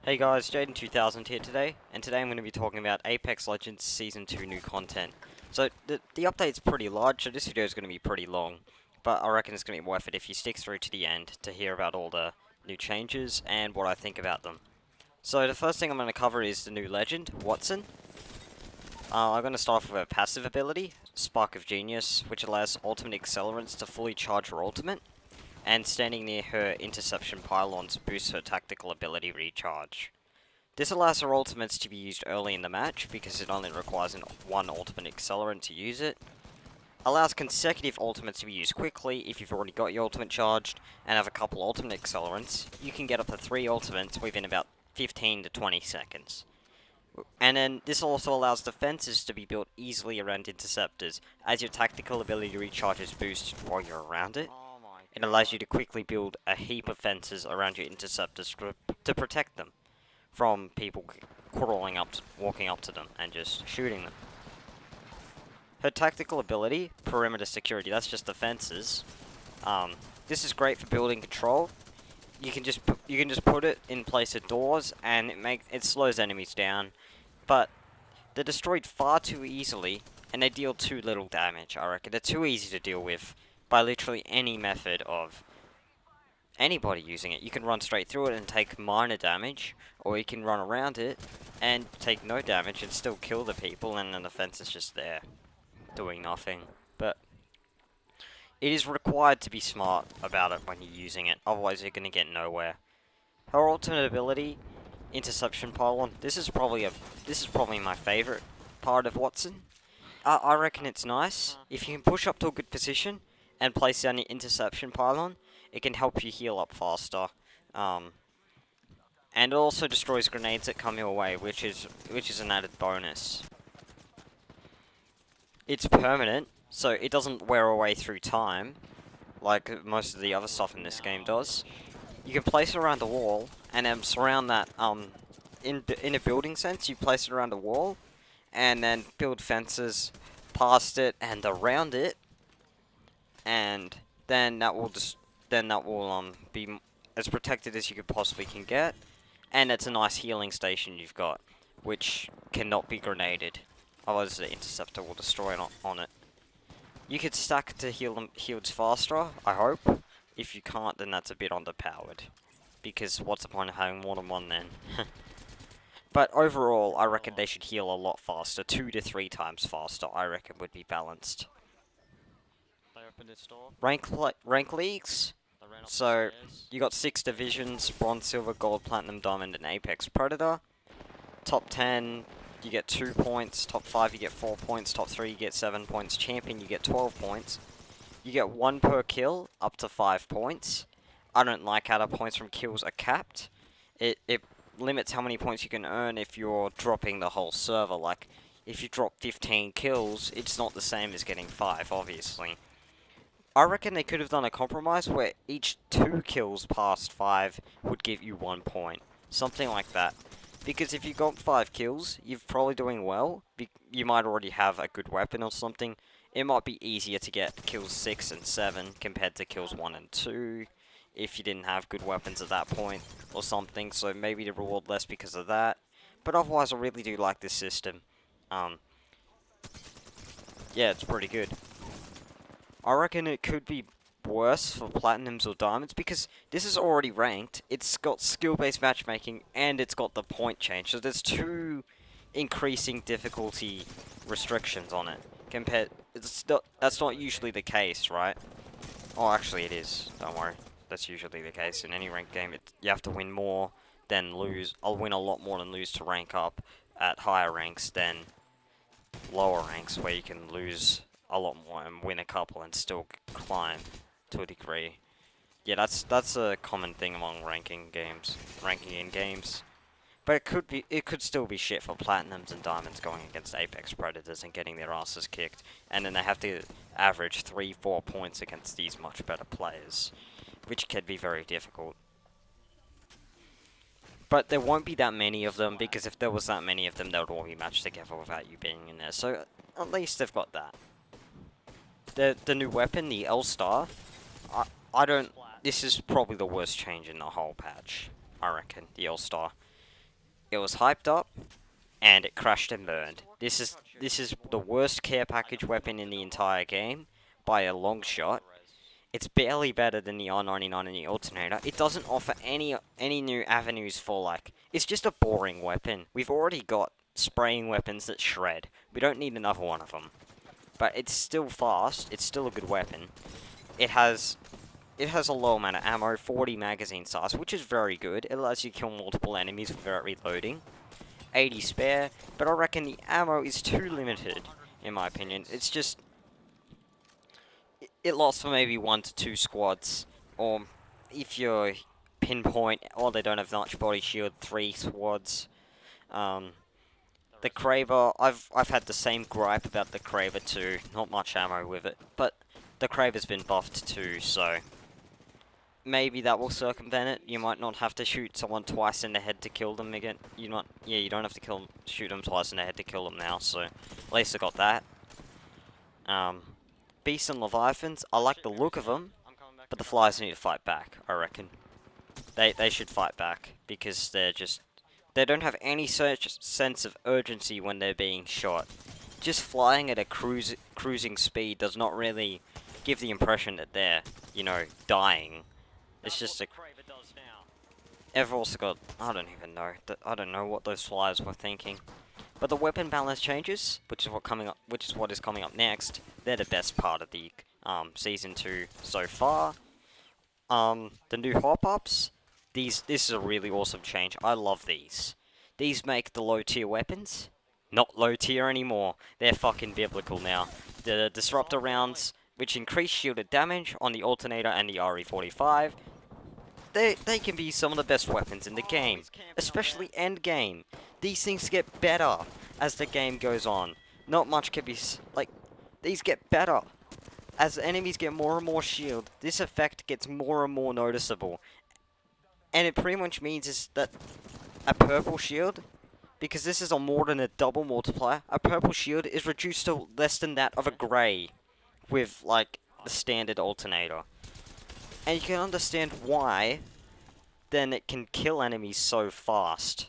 Hey guys, Jaden2000 here today, and today I'm going to be talking about Apex Legends Season 2 new content. So, the update's pretty large, so this video is going to be pretty long, but I reckon it's going to be worth it if you stick through to the end to hear about all the new changes and what I think about them. So, the first thing I'm going to cover is the new legend, Wattson. I'm going to start off with a passive ability, Spark of Genius, which allows ultimate accelerants to fully charge her ultimate, and standing near her interception pylons boosts her tactical ability recharge. This allows her ultimates to be used early in the match because it only requires one ultimate accelerant to use it. Allows consecutive ultimates to be used quickly if you've already got your ultimate charged and have a couple ultimate accelerants. You can get up to 3 ultimates within about 15 to 20 seconds. And then this also allows defenses to be built easily around interceptors as your tactical ability recharge is boosted while you're around it. It allows you to quickly build a heap of fences around your interceptors to protect them from people crawling up, walking up to them and just shooting them. Her tactical ability, perimeter security, that's just defenses. This is great for building control. You can just put it in place of doors, and it slows enemies down. But they're destroyed far too easily, and they deal too little damage. I reckon they're too easy to deal with by literally any method of anybody using it. You can run straight through it and take minor damage, or you can run around it and take no damage and still kill the people, and then the fence is just there, doing nothing. But it is required to be smart about it when you're using it, otherwise you're going to get nowhere. Her ultimate ability, Interception Pylon, this is probably my favourite part of Wattson. I reckon it's nice. If you can push up to a good position and place down your Interception Pylon, it can help you heal up faster. And it also destroys grenades that come your way, which is an added bonus. It's permanent, so it doesn't wear away through time, like most of the other stuff in this game does. You can place it around the wall, and then surround that, in a building sense, you place it around a wall, and then build fences past it and around it, and then that will be as protected as you could possibly can get, and it's a nice healing station you've got, which cannot be grenaded, otherwise the interceptor will destroy it on it. You could stack to heal them heals faster, I hope. If you can't, then that's a bit underpowered, because what's the point of having more than one then? But overall, I reckon they should heal a lot faster, 2 to 3 times faster, I reckon would be balanced. They opened this door. Rank leagues. So you got 6 divisions: Bronze, Silver, Gold, Platinum, Diamond, and Apex Predator. Top 10, you get 2 points. Top 5, you get 4 points. Top 3, you get 7 points. Champion, you get 12 points. You get 1 per kill, up to 5 points. I don't like how the points from kills are capped. It limits how many points you can earn if you're dropping the whole server. Like, if you drop 15 kills, it's not the same as getting 5, obviously. I reckon they could have done a compromise where each 2 kills past 5 would give you 1 point. Something like that. Because if you got 5 kills, you're probably doing well. You might already have a good weapon or something. It might be easier to get kills 6 and 7 compared to kills 1 and 2 if you didn't have good weapons at that point or something. So maybe the reward less because of that. But otherwise, I really do like this system. Yeah, it's pretty good. I reckon it could be worse for Platinums or Diamonds because this is already ranked. It's got skill-based matchmaking and it's got the point change. So there's 2 increasing difficulty restrictions on it. That's not usually the case, right? Oh, actually it is. Don't worry. That's usually the case in any ranked game. You have to win more than lose. I'll win a lot more than lose to rank up at higher ranks than lower ranks, where you can lose a lot more and win a couple and still climb to a degree. Yeah, that's a common thing among ranking in games. But it could still be shit for Platinums and Diamonds going against Apex Predators and getting their asses kicked, and then they have to average 3-4 points against these much better players, which can be very difficult. But there won't be that many of them, because if there was that many of them, they would all be matched together without you being in there. So at least they've got that. The new weapon, the L-Star, I don't... This is probably the worst change in the whole patch, I reckon, the L-Star. it was hyped up, and it crashed and burned. This is the worst care package weapon in the entire game, by a long shot. It's barely better than the R99 and the Alternator. It doesn't offer any new avenues for, like... It's just a boring weapon. We've already got spraying weapons that shred. We don't need another one of them. But it's still fast. It's still a good weapon. It has a low amount of ammo, 40 magazine size, which is very good. It allows you to kill multiple enemies without reloading. 80 spare, but I reckon the ammo is too limited, in my opinion. It's just... It lasts for maybe 1 to 2 squads, or if you're pinpoint, or they don't have much body shield, 3 squads. The Kraber, I've had the same gripe about the Kraber too, not much ammo with it, but the Kraber's been buffed too, so maybe that will circumvent it. You might not have to shoot someone twice in the head to kill them again. You don't have to shoot them twice in the head to kill them now, so at least I got that. Beasts and Leviathans, I like the look of them, but the flies need to fight back, I reckon. They should fight back, because they don't have any sense of urgency when they're being shot. Just flying at a cruising speed does not really give the impression that they're, dying. It's just a... I've also got... I don't even know. I don't know what those flies were thinking. But the weapon balance changes, which is what is coming up next. They're the best part of the Season 2 so far. The new hop-ups, this is a really awesome change. I love these. These make the low-tier weapons not low-tier anymore. They're fucking biblical now. The Disruptor rounds, which increase shielded damage on the Alternator and the RE45, they can be some of the best weapons in the game, especially end game. These things get better as the game goes on. Not much can be these get better as enemies get more and more shield. This effect gets more and more noticeable, and it pretty much means is that a purple shield, because this is a more than a double multiplier, a purple shield is reduced to less than that of a grey with like the standard Alternator. And you can understand why then it can kill enemies so fast.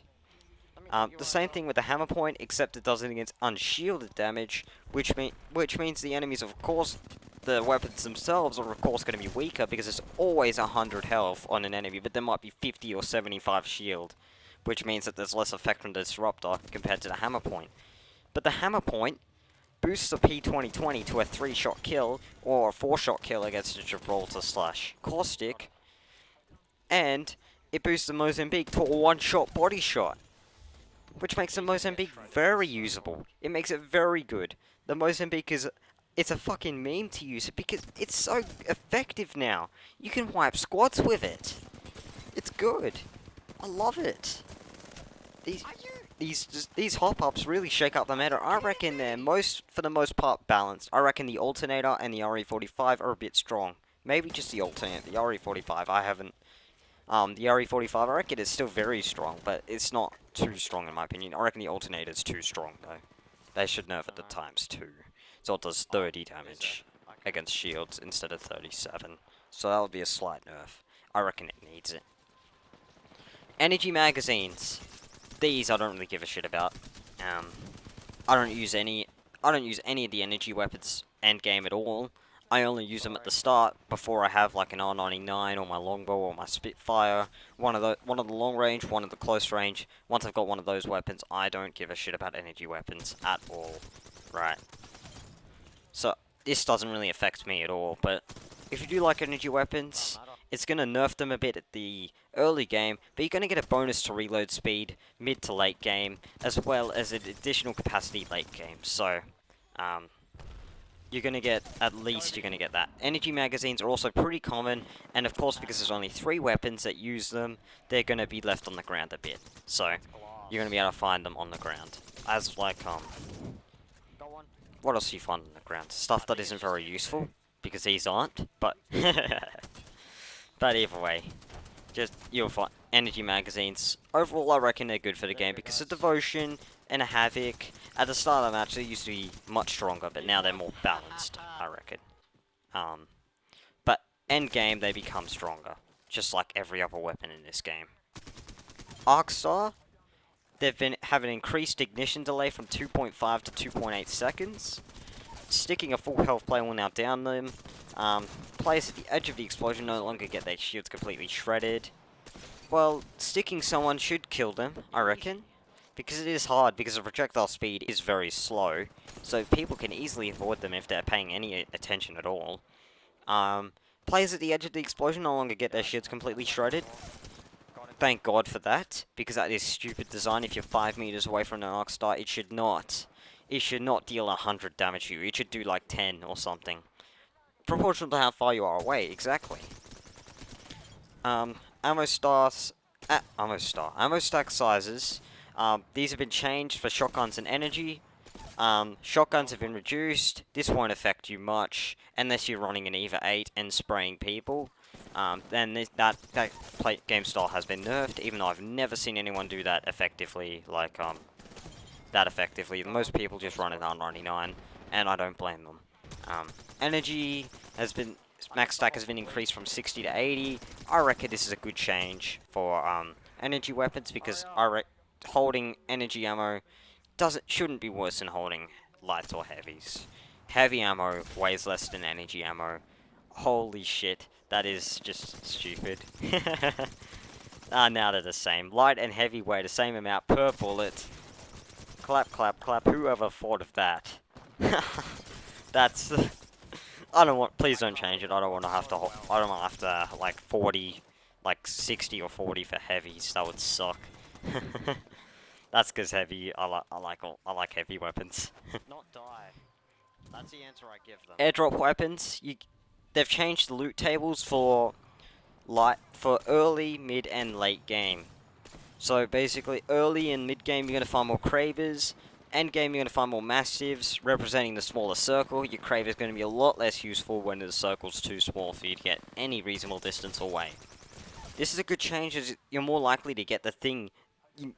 The same thing with the hammer point, except it does it against unshielded damage, which means the enemies, of course, the weapons themselves are of course going to be weaker because there's always 100 health on an enemy, but there might be 50 or 75 shield, which means that there's less effect from the Disruptor compared to the hammer point. But the hammer point boosts the P2020 to a 3-shot kill, or a 4-shot kill against a Gibraltar / Caustic, and it boosts the Mozambique to a 1-shot body shot, which makes the Mozambique very usable. It makes it very good. The Mozambique it's a fucking meme to use it because it's so effective now. You can wipe squads with it. It's good. I love it. These hop-ups really shake up the meta. I reckon they're for the most part balanced. I reckon the Alternator and the RE45 are a bit strong. Maybe just the Alternator. The RE45 I haven't. The RE45 I reckon is still very strong, but it's not too strong in my opinion. I reckon the Alternator's too strong though. They should nerf it to ×2. So it does 30 damage against shields instead of 37. So that would be a slight nerf. I reckon it needs it. Energy magazines. These I don't really give a shit about. I don't use any of the energy weapons end game at all. I only use them at the start before I have like an R99 or my longbow or my Spitfire. One of the long range, one of the close range. Once I've got one of those weapons, I don't give a shit about energy weapons at all. Right. So this doesn't really affect me at all, but if you do like energy weapons, it's going to nerf them a bit at the early game, but you're going to get a bonus to reload speed mid to late game, as well as an additional capacity late game. So, you're going to get, at least you're going to get that. Energy magazines are also pretty common, and of course because there's only 3 weapons that use them, they're going to be left on the ground a bit. So, you're going to be able to find them on the ground. As like, what else do you find on the ground? Stuff that isn't very useful, because these aren't, but... But either way, you'll find energy magazines. Overall, I reckon they're good for the game because of Devotion and a Havoc. At the start of the match, they used to be much stronger, but now they're more balanced, I reckon. But end game, they become stronger, just like every other weapon in this game. Arcstar, they've been have an increased ignition delay from 2.5 to 2.8 seconds. Sticking a full health player will now down them. Players at the edge of the explosion no longer get their shields completely shredded. Well, sticking someone should kill them, I reckon. Because it is hard, because the projectile speed is very slow. So people can easily avoid them if they're paying any attention at all. Players at the edge of the explosion no longer get their shields completely shredded. Thank God for that, because that is stupid design. If you're 5 meters away from an arc star, it should not deal 100 damage to you. It should do like 10 or something. Proportional to how far you are away, exactly. Ammo stack sizes. These have been changed for shotguns and energy. Shotguns have been reduced. This won't affect you much unless you're running an EVA 8 and spraying people. Then that game style has been nerfed, even though I've never seen anyone do that effectively, Most people just run an R99, and I don't blame them. Energy has been, max stack has been increased from 60 to 80. I reckon this is a good change for energy weapons, because holding energy ammo shouldn't be worse than holding lights or heavies. Heavy ammo weighs less than energy ammo. Holy shit, that is just stupid. Now they're the same. Light and heavy weigh the same amount per bullet. Clap, clap, clap. Whoever thought of that? That's. Please don't change it. I don't want to have to. I don't want to have to like 40, like 60 or 40 for heavies. That would suck. That's because heavy. I like heavy weapons. Not die. That's the answer I give them. Airdrop weapons. They've changed the loot tables for early, mid, and late game. So basically, early and mid game, you're gonna find more Krabers. End game, you're gonna find more Mastiffs, representing the smaller circle. Your Kraber's gonna be a lot less useful when the circle's too small for you to get any reasonable distance away. This is a good change, as you're more likely to get the thing.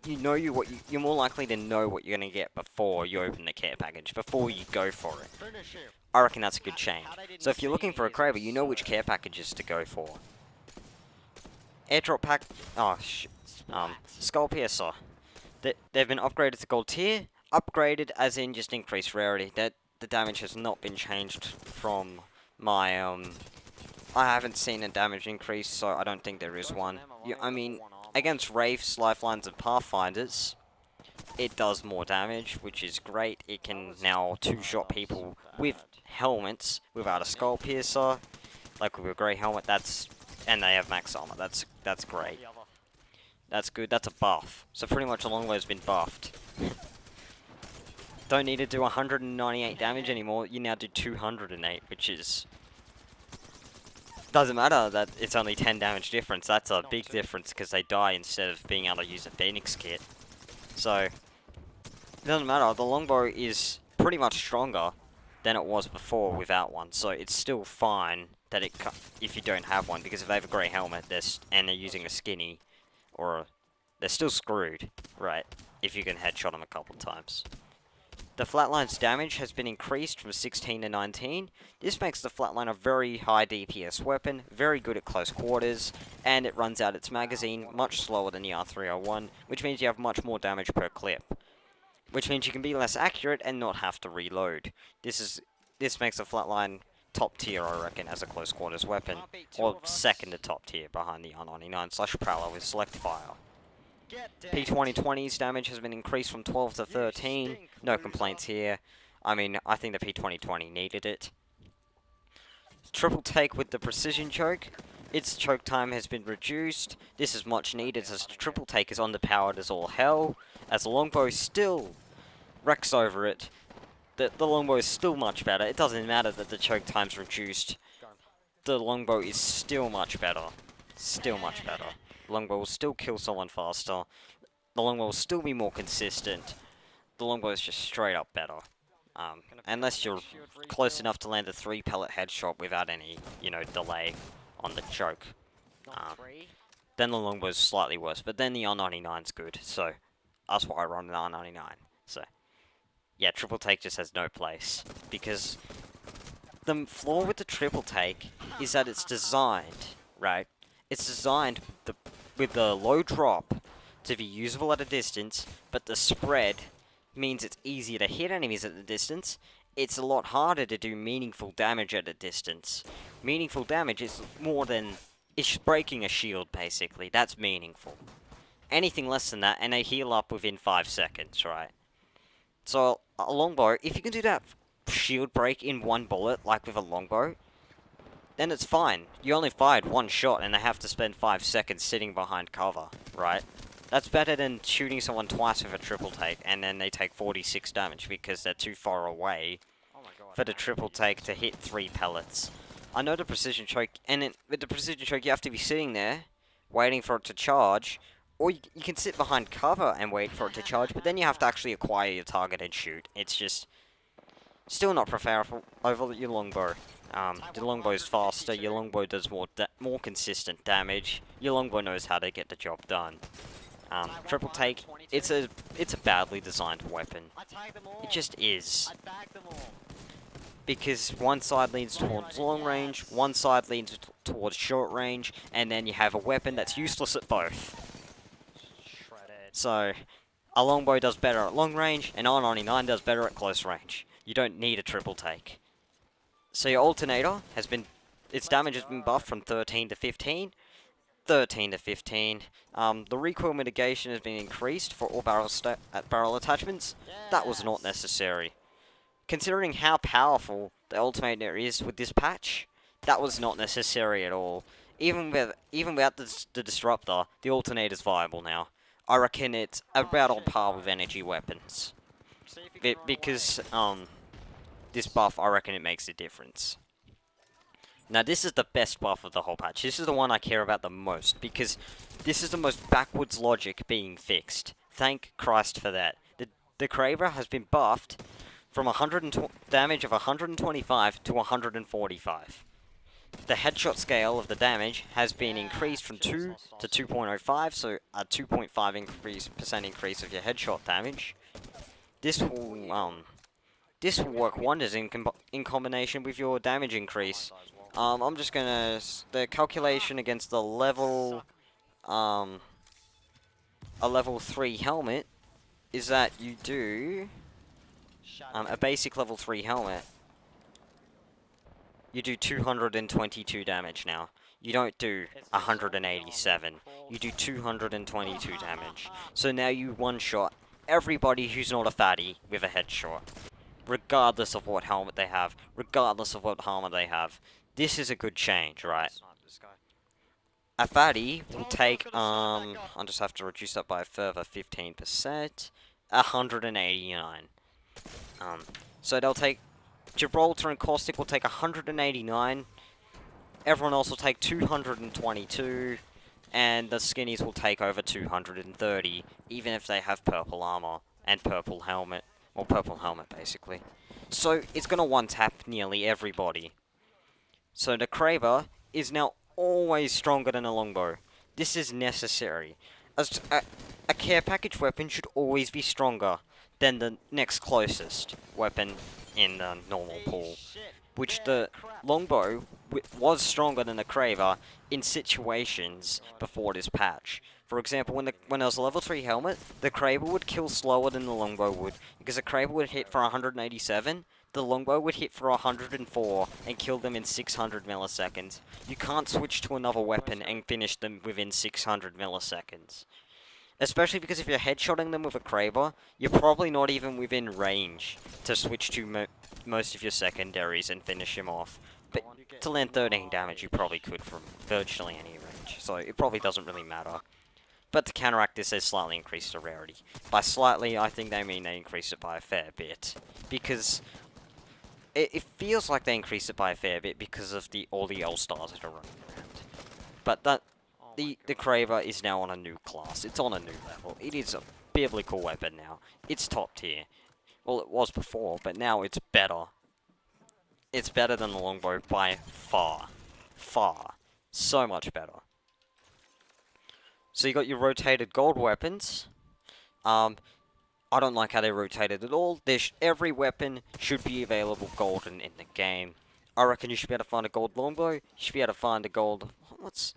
You're more likely to know what you're gonna get before you open the care package, before you go for it. I reckon that's a good change. So if you're looking for a Kraber, you know which care packages to go for. Airdrop pack. Skullpiercer. They've been upgraded to gold tier. Upgraded as in just increased rarity. The damage has not been changed from my I haven't seen a damage increase, so I don't think there is one. I mean, against Wraiths, Lifelines, and Pathfinders, it does more damage, which is great. It can now two-shot people with helmets without a Skullpiercer, like with a grey helmet. And they have max armor. That's great. That's good. That's a buff. So pretty much the longbow's been buffed. Don't need to do 198 damage anymore. You now do 208, which is... Doesn't matter that it's only 10 damage difference. That's a big difference because they die instead of being able to use a Phoenix kit. So, it doesn't matter. The longbow is pretty much stronger than it was before without one. So it's still fine that if you don't have one, because if they have a grey helmet and they're using a skinny, they're still screwed, right? If you can headshot them a couple times. The Flatline's damage has been increased from 16 to 19. This makes the Flatline a very high DPS weapon, very good at close quarters, and it runs out its magazine much slower than the R301, which means you have much more damage per clip. Which means you can be less accurate and not have to reload. This makes the Flatline top tier, I reckon, as a close quarters weapon, or second to top tier behind the R99/Prowler with Select Fire. P2020's damage has been increased from 12 to 13. No complaints here. I mean, I think the P2020 needed it. Triple take with the precision choke. Its choke time has been reduced. This is much needed as the triple take is underpowered as all hell. As the longbow still wrecks over it. The longbow is still much better. It doesn't matter that the choke time's reduced. The longbow is still much better. Still much better. The longbow will still kill someone faster. The longbow will still be more consistent. The longbow is just straight up better. Unless you're close enough to land a 3-pellet headshot without any, delay on the choke. Then the longbow is slightly worse, but then the R99's good, so that's why I run an R99. So, yeah, triple take just has no place, because the flaw with the triple take is that it's designed, right? It's designed with the low drop to be usable at a distance, but the spread means it's easier to hit enemies at the distance. It's a lot harder to do meaningful damage at a distance. Meaningful damage is more than... it's breaking a shield, basically. That's meaningful. Anything less than that, and they heal up within 5 seconds, right? So, a longbow, if you can do that shield break in one bullet, like with a longbow, then it's fine. You only fired one shot, and they have to spend 5 seconds sitting behind cover, right? That's better than shooting someone twice with a triple take, and then they take 46 damage because they're too far away for the triple take to hit 3 pellets. I know the precision choke, and with the precision choke you have to be sitting there, waiting for it to charge, or you can sit behind cover and wait for it to charge, but then you have to actually acquire your target and shoot. It's just still not preferable over your longbow. The longbow is faster, your longbow does more consistent damage, your longbow knows how to get the job done. Triple take, it's a badly designed weapon. It just is. Because one side leans towards long range, one side leans towards short range, and then you have a weapon that's useless at both. So, a longbow does better at long range, and R99 does better at close range. You don't need a triple take. So your alternator has been, its damage has been buffed from 13 to 15. 13 to 15. The recoil mitigation has been increased for all barrel attachments. That was not necessary. Considering how powerful the alternator is with this patch, that was not necessary at all. Even without the disruptor, the alternator's viable now. I reckon it's about on par with energy weapons. Because this buff, I reckon it makes a difference. Now this is the best buff of the whole patch. This is the one I care about the most, because this is the most backwards logic being fixed. Thank Christ for that. The Kraber has been buffed from damage of 125 to 145. The headshot scale of the damage has been increased from 2 to 2.05, so a 2.5% increase of your headshot damage. This will work wonders in combination with your damage increase. I'm just gonna... the calculation against the level... a level 3 helmet is that you do... a basic level 3 helmet. You do 222 damage now. You don't do 187. You do 222 damage. So now you one-shot everybody who's not a fatty with a headshot. Regardless of what helmet they have. Regardless of what armor they have. This is a good change, right? A fatty will take, I'll just have to reduce that by a further 15%. 189. So they'll take... Gibraltar and Caustic will take 189. Everyone else will take 222. And the skinnies will take over 230. Even if they have purple armor and purple helmet. Or purple helmet, basically. So it's going to one-tap nearly everybody. So the Kraber is now always stronger than a longbow. This is necessary. A care package weapon should always be stronger than the next closest weapon in the normal pool. Which the longbow was stronger than the Kraber in situations before this patch. For example, when there was a level 3 helmet, the Kraber would kill slower than the longbow would. Because the Kraber would hit for 187, the longbow would hit for 104 and kill them in 600 milliseconds. You can't switch to another weapon and finish them within 600 milliseconds. Especially because if you're headshotting them with a Kraber, you're probably not even within range to switch to most of your secondaries and finish him off. But to land 13 damage, you probably could from virtually any range, so it probably doesn't really matter. But to counteract this, they slightly increased the rarity. By slightly, I think they mean they increased it by a fair bit. Because it feels like they increased it by a fair bit because of all the All-Stars that are running around. But the Kraber is now on a new class. It's on a new level. It is a biblical weapon now. It's top tier. Well, it was before, but now it's better. It's better than the longbow by far. Far. So much better. So you got your rotated gold weapons. I don't like how they're rotated at all. Every weapon should be available golden in the game. I reckon you should be able to find a gold longbow. You should be able to find a gold... What's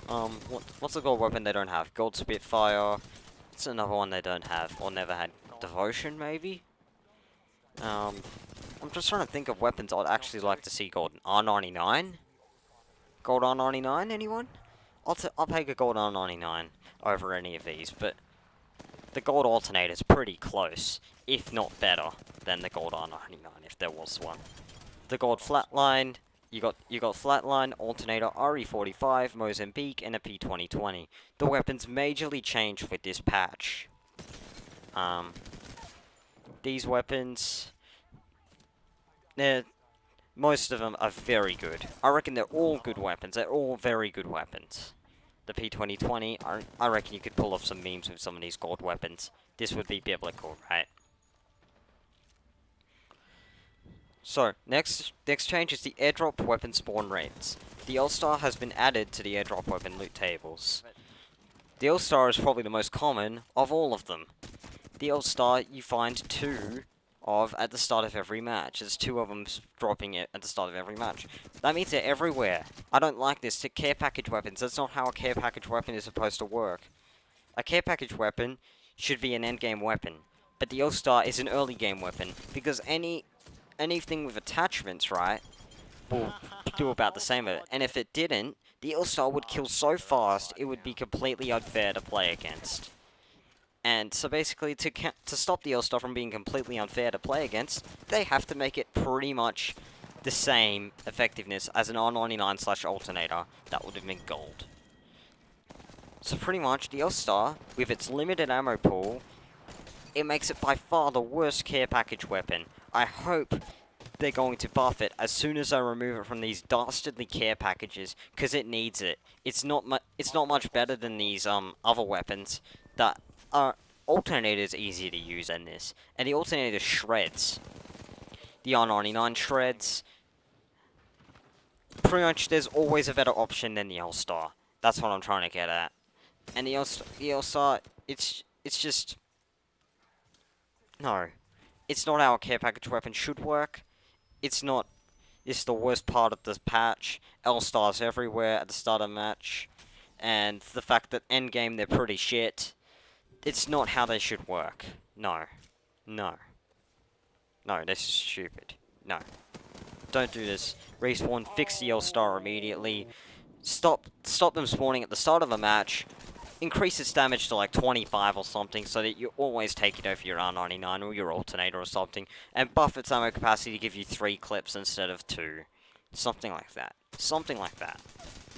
the gold weapon they don't have? Gold Spitfire. It's another one they don't have, or never had. Devotion, maybe? I'm just trying to think of weapons I'd actually like to see gold. R99? Gold R99, anyone? I'll take a gold R99 over any of these, but the gold alternator is pretty close, if not better, than the gold R99, if there was one. The gold flatline, you got flatline, alternator, RE45, Mozambique, and a P2020. The weapons majorly changed with this patch. These weapons, most of them are very good. I reckon they're all good weapons. They're all very good weapons. The P2020, I reckon you could pull off some memes with some of these gold weapons. This would be biblical, right? So, next change is the Airdrop Weapon spawn rates. The All-Star has been added to the Airdrop Weapon loot tables. The All-Star is probably the most common of all of them. The All-Star you find 2 of at the start of every match. There's 2 of them dropping it at the start of every match. That means they're everywhere. I don't like this. To care package weapons, that's not how a care package weapon is supposed to work. A care package weapon should be an endgame weapon, but the All-Star is an early game weapon, because anything with attachments, right, will do about the same. And if it didn't, the All-Star would kill so fast, it would be completely unfair to play against. And so basically, to stop the All-Star from being completely unfair to play against, they have to make it pretty much the same effectiveness as an R99/alternator that would have been gold. So pretty much, the All-Star, with its limited ammo pool, it makes it by far the worst care package weapon. I hope they're going to buff it as soon as I remove it from these dastardly care packages, because it needs it. It's not much better than these other weapons that are. Alternator is easier to use than this, and the alternator shreds. The R99 shreds. Pretty much, there's always a better option than the All-Star. That's what I'm trying to get at. And the All-Star, it's just no. It's not how a care package weapon should work. It's not. It's the worst part of this patch. L-Stars everywhere at the start of the match. And the fact that endgame they're pretty shit. It's not how they should work. No. No. No, this is stupid. No. Don't do this. Respawn, fix the L-Star immediately. Stop them spawning at the start of a match. Increase its damage to like 25 or something, so that you always take it over your R99 or your alternator or something, and buff its ammo capacity to give you 3 clips instead of 2. Something like that. Something like that.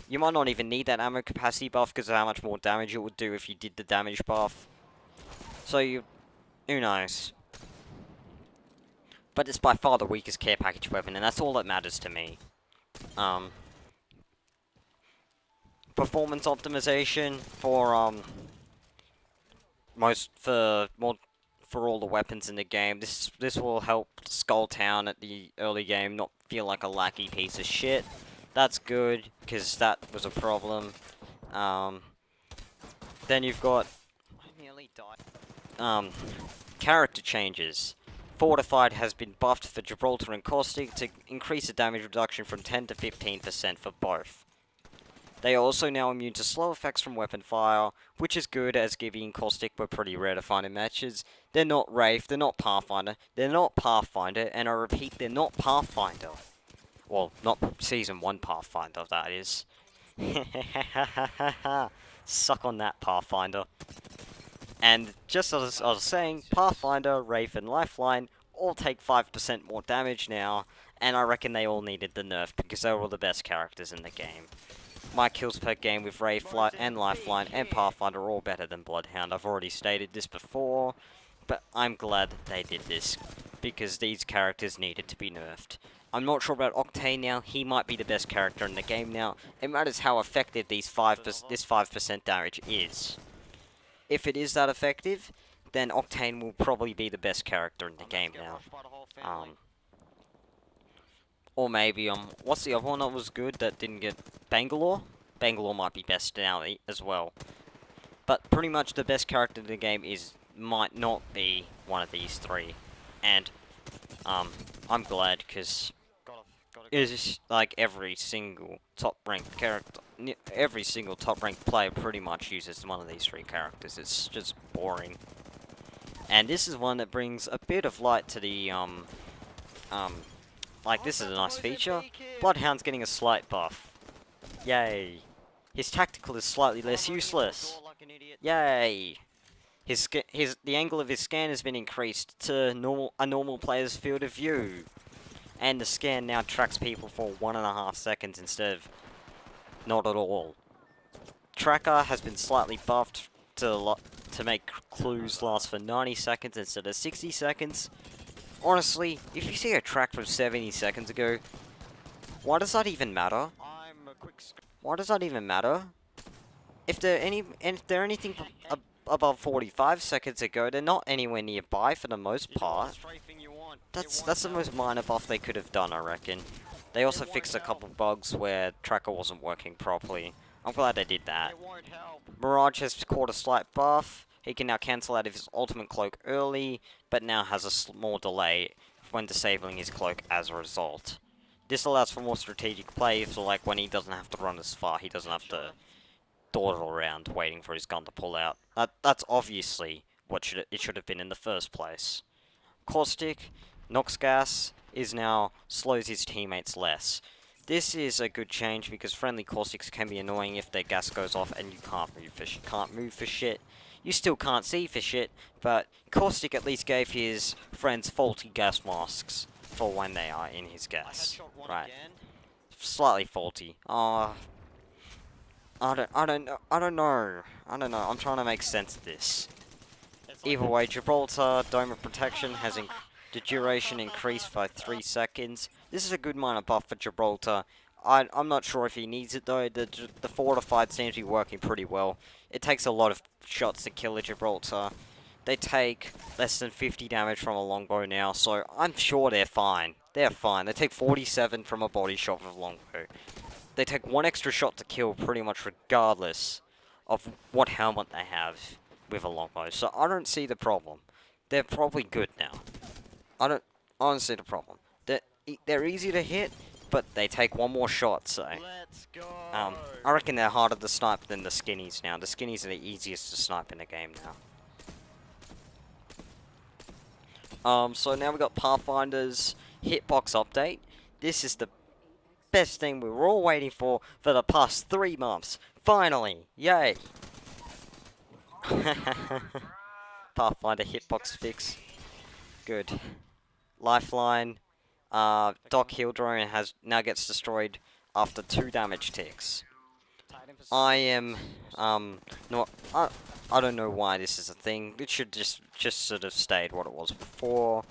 You might not even need that ammo capacity buff because of how much more damage it would do if you did the damage buff. So who knows? But it's by far the weakest care package weapon, and that's all that matters to me. Performance optimization for all the weapons in the game. This will help Skulltown at the early game not feel like a lackey piece of shit. That's good, because that was a problem. Then you've got I nearly died. Character changes. Fortified has been buffed for Gibraltar and Caustic to increase the damage reduction from 10 to 15% for both. They are also now immune to slow effects from weapon fire, which is good as Gibby and Caustic were pretty rare to find in matches. They're not Wraith, they're not Pathfinder, and I repeat, they're not Pathfinder. Well, not Season 1 Pathfinder, that is. Suck on that, Pathfinder. And just as I was saying, Pathfinder, Wraith, and Lifeline all take 5% more damage now, and I reckon they all needed the nerf because they were all the best characters in the game. My kills per game with Wraith, and Lifeline, and Pathfinder are all better than Bloodhound. I've already stated this before, but I'm glad they did this, because these characters needed to be nerfed. I'm not sure about Octane now. He might be the best character in the game now. It matters how effective this 5% damage is. If it is that effective, then Octane will probably be the best character in the game now. Or maybe, what's the other one that was good that didn't get... Bangalore? Bangalore might be best now as well. But pretty much the best character in the game might not be one of these 3. And, I'm glad, because it's like every single top-ranked character every single top-ranked player pretty much uses one of these three characters. It's just boring. And this is one that brings a bit of light to the, like, this is a nice feature. Bloodhound's getting a slight buff. Yay. His tactical is slightly less useless. Yay. The angle of his scan has been increased to a normal player's field of view. And the scan now tracks people for 1.5 seconds instead of not at all. Tracker has been slightly buffed to make clues last for 90 seconds instead of 60 seconds. Honestly, if you see a track from 70 seconds ago, why does that even matter? Why does that even matter? If they're anything above 45 seconds ago, they're not anywhere nearby for the most part. That's the most minor buff they could have done, I reckon. They also fixed a couple bugs where tracker wasn't working properly. I'm glad they did that. Mirage has caught a slight buff. He can now cancel out of his ultimate cloak early, but now has a small delay when disabling his cloak as a result. This allows for more strategic play, so like when he doesn't have to run as far, he doesn't have to dawdle around waiting for his gun to pull out. That's obviously what it should have been in the first place. Caustic, Nox Gas is now slows his teammates less. This is a good change because friendly Caustics can be annoying if their gas goes off and you can't move for shit. You still can't see for shit, but Caustic at least gave his friends faulty gas masks for when they are in his gas. Right. Slightly faulty. I don't know. I'm trying to make sense of this. Either way, Gibraltar Dome of Protection has the duration increased by 3 seconds. This is a good minor buff for Gibraltar. I'm not sure if he needs it though. The Fortified seems to be working pretty well. It takes a lot of shots to kill a Gibraltar. They take less than 50 damage from a longbow now, so I'm sure they're fine. They're fine. They take 47 from a body shot with a longbow. They take 1 extra shot to kill pretty much regardless of what helmet they have with a longbow. So I don't see the problem. They're probably good now. I don't see the problem. They're easy to hit, but they take 1 more shot, so I reckon they're harder to snipe than the skinnies now. The skinnies are the easiest to snipe in the game now. So now we've got Pathfinder's Hitbox update. This is the best thing we were all waiting for the past 3 months. Finally! Yay! Pathfinder Hitbox fix. Good. Lifeline. Doc Heal Drone now gets destroyed after 2 damage ticks. I am, not, I don't know why this is a thing. It should just sort of stayed what it was before.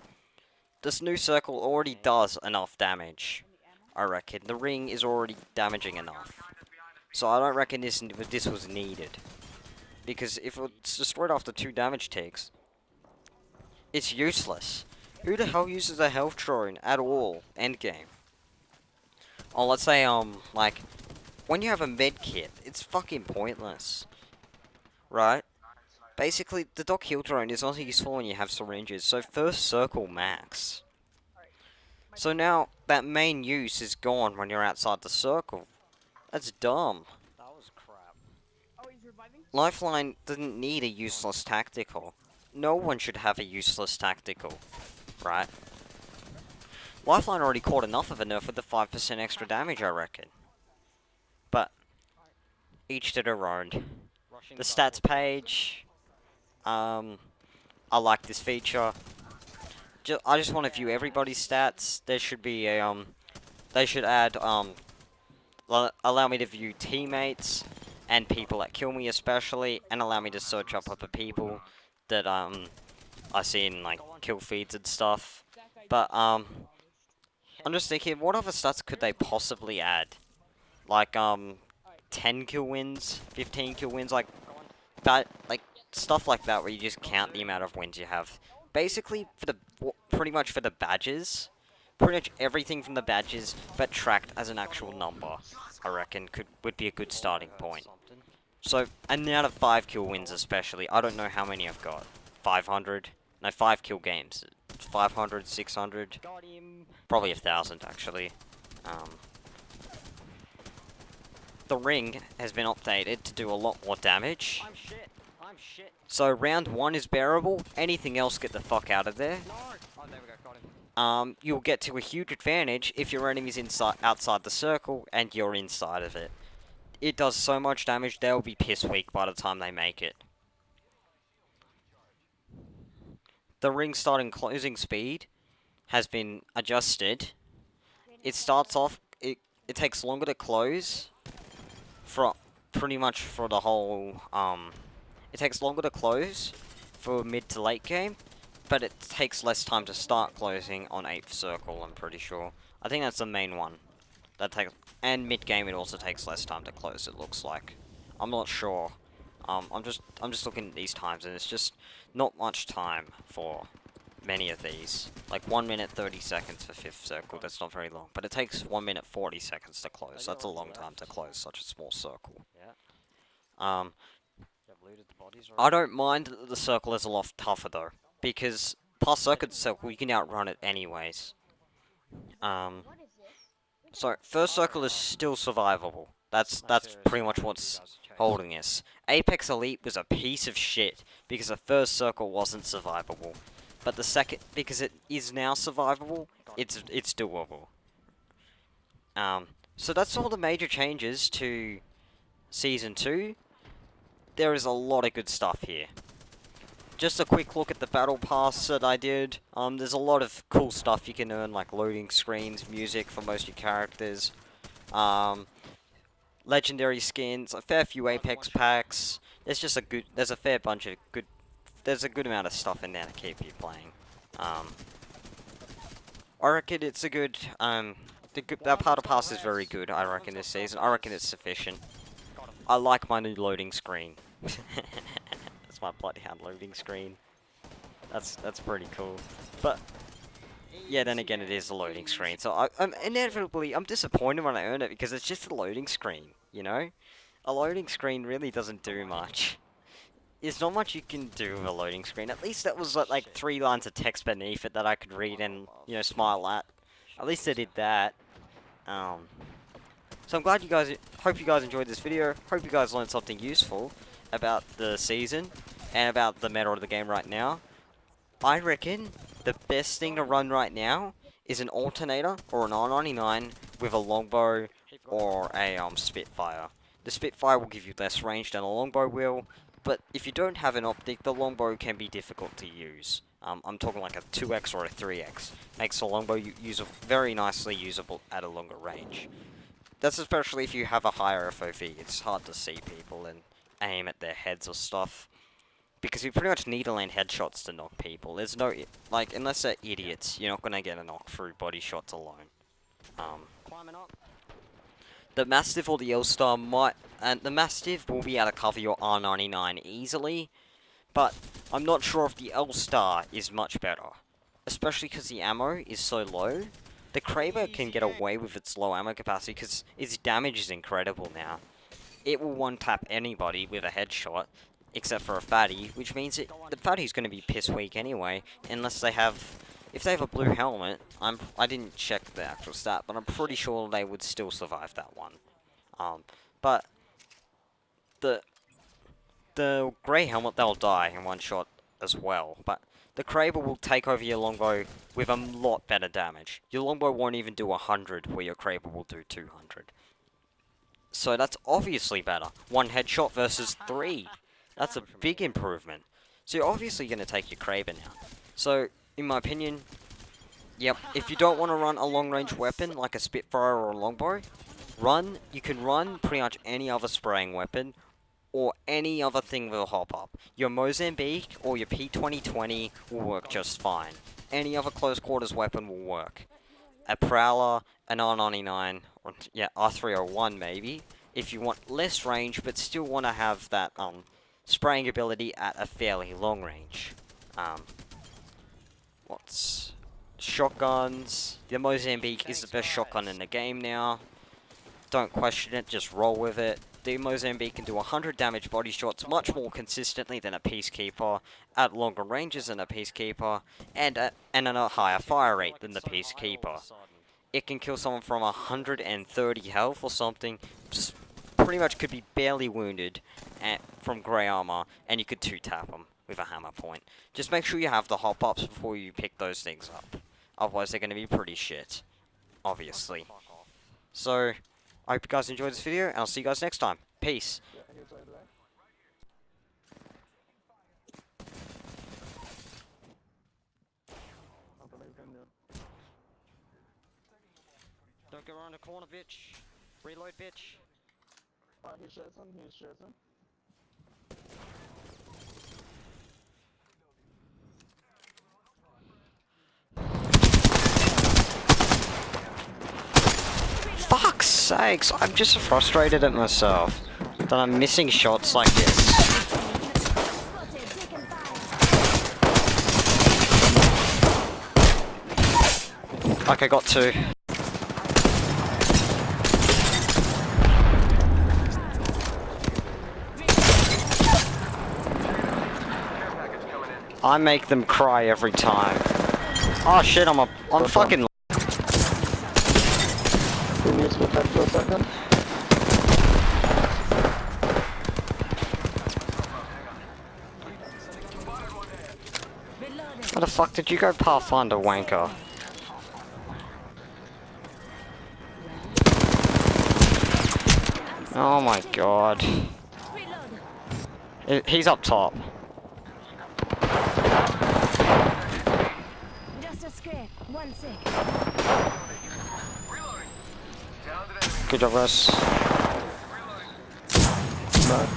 This new circle already does enough damage, I reckon. The ring is already damaging enough. So I don't reckon this was needed. Because if it's destroyed after 2 damage ticks, it's useless. Who the hell uses a health drone at all, endgame? Oh, let's say, like, when you have a med kit, it's fucking pointless. Right? Basically, the Doc Heal drone is only useful when you have syringes, so first circle max. So now, that main use is gone when you're outside the circle. That's dumb. That was crap. Lifeline didn't need a useless tactical. No one should have a useless tactical. Right? Lifeline already caught enough of a nerf with the 5% extra damage, I reckon. But, each to their own. The stats page, I like this feature. I just want to view everybody's stats. There should be a, they should add, allow me to view teammates and people that kill me especially, and allow me to search up other people that, I see in, like, kill feeds and stuff. But, I'm just thinking, what other stats could they possibly add? Like, 10 kill wins, 15 kill wins, like, that, like, stuff like that where you just count the amount of wins you have. Basically, pretty much for the badges, pretty much everything from the badges, but tracked as an actual number, I reckon, would be a good starting point. So, and out of 5 kill wins especially, I don't know how many I've got. 500? No, 5 kill games. 500, 600? Probably 1,000, actually. the ring has been updated to do a lot more damage. I'm shit. I'm shit. So round 1 is bearable. Anything else, get the fuck out of there. No. Oh, there we go. Got him. You'll get to a huge advantage if your enemy's outside the circle and you're inside of it. It does so much damage, they'll be piss weak by the time they make it. The ring start and closing speed has been adjusted. It starts off, it takes longer to close for pretty much for the whole, it takes longer to close for mid to late game, but it takes less time to start closing on 8th circle, I'm pretty sure. I think that's the main one. And mid game it also takes less time to close, it looks like. I'm not sure. I'm just looking at these times and it's just not much time for many of these. Like 1 minute 30 seconds for 5th circle, that's not very long. But it takes 1 minute 40 seconds to close. That's a long time to close such a small circle. Yeah. Looted the bodies I don't mind that the circle is a lot tougher though, because past circuit circle you can outrun it anyways. So first circle is still survivable. That's pretty much what's holding us. Apex Elite was a piece of shit because the first circle wasn't survivable, but the second, because it is now survivable, it's doable. So that's all the major changes to Season 2. There is a lot of good stuff here. Just a quick look at the battle pass that I did. There's a lot of cool stuff you can earn, like loading screens, music for most of your characters, legendary skins, a fair few Apex packs. There's a fair bunch of there's a good amount of stuff in there to keep you playing. I reckon it's a good, that battle pass is very good, I reckon, this season. I reckon it's sufficient. I like my new loading screen. That's my Bloodhound loading screen. That's pretty cool. But yeah, then again, it is a loading screen. So I'm disappointed when I earn it because it's just a loading screen. You know, a loading screen really doesn't do much. There's not much you can do with a loading screen. At least that was like 3 lines of text beneath it that I could read and smile at. At least I did that. So I'm glad hope you guys enjoyed this video. Hope you guys learned something useful about the season and about the meta of the game right now. I reckon the best thing to run right now is an alternator or an R99 with a longbow or a Spitfire. The Spitfire will give you less range than a longbow will, but if you don't have an optic, the longbow can be difficult to use. I'm talking like a 2x or a 3x. Makes the longbow very nicely usable at a longer range. That's especially if you have a higher FOV. It's hard to see people and aim at their heads or stuff. Because you pretty much need to land headshots to knock people. There's no, like, unless they're idiots, you're not going to get a knock through body shots alone. Climbing up. The Mastiff or the L-Star the Mastiff will be able to cover your R99 easily, but I'm not sure if the L-Star is much better. Especially because the ammo is so low. The Kraber can get away with its low ammo capacity because its damage is incredible now. It will one-tap anybody with a headshot, except for a fatty, which means the fatty's going to be piss weak anyway, unless if they have a blue helmet. I didn't check the actual stat, but I'm pretty sure they would still survive that one. But the grey helmet, they'll die in one shot as well, but the Kraber will take over your longbow with a lot better damage. Your longbow won't even do 100, where your Kraber will do 200. So that's obviously better. 1 headshot versus 3. That's a big improvement. So you're obviously going to take your Kraber now. So, in my opinion, yep, if you don't want to run a long-range weapon like a Spitfire or a longbow, you can run pretty much any other spraying weapon or any other thing with a hop-up. Your Mozambique or your P2020 will work just fine. Any other close-quarters weapon will work. A Prowler, an R99, or yeah, R301 maybe, if you want less range but still want to have that spraying ability at a fairly long range. Shotguns? The Mozambique is the best shotgun in the game now. Don't question it, just roll with it. The Mozambique can do 100 damage body shots much more consistently than a Peacekeeper, at longer ranges than a Peacekeeper, and at a higher fire rate than the Peacekeeper. It can kill someone from 130 health or something, just pretty much could be barely wounded from grey armor, and you could 2-tap them with a hammer point. Just make sure you have the hot pops before you pick those things up. Otherwise, they're going to be pretty shit. Obviously. So, I hope you guys enjoyed this video, and I'll see you guys next time. Peace. Don't go around the corner, bitch. Reload, bitch. He's shooting. Fuck's sakes, I'm just frustrated at myself that I'm missing shots like this. Okay, got 2. I make them cry every time. Oh shit, I'm fucking. Can you switch back for a second? Where the fuck did you go, Pathfinder wanker? Oh my god. He's up top. Just a scrape. 1 sec. Good job, guys. No.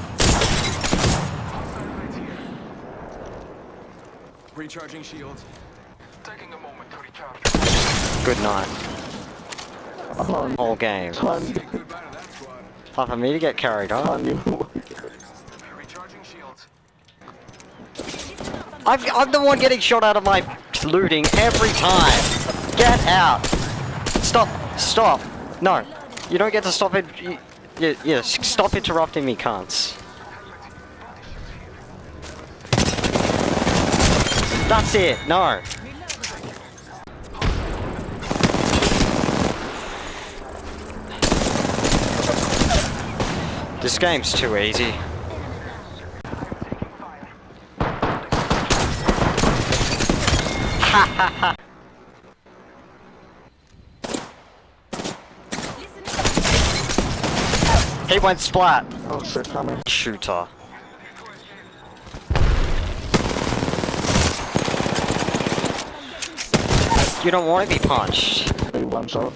Recharging shields. Taking a moment to recharge. Good night. Whole game. Time. Time for me to get carried on. Recharging shields. I'm the one getting shot out of my looting every time. Get out. Stop. Stop. No. You don't get to stop it. Yeah, stop interrupting me, cunts. That's it. No. This game's too easy. Ha ha ha. He went splat. Oh shit, coming. Shooter. You don't want to be punched. One shot.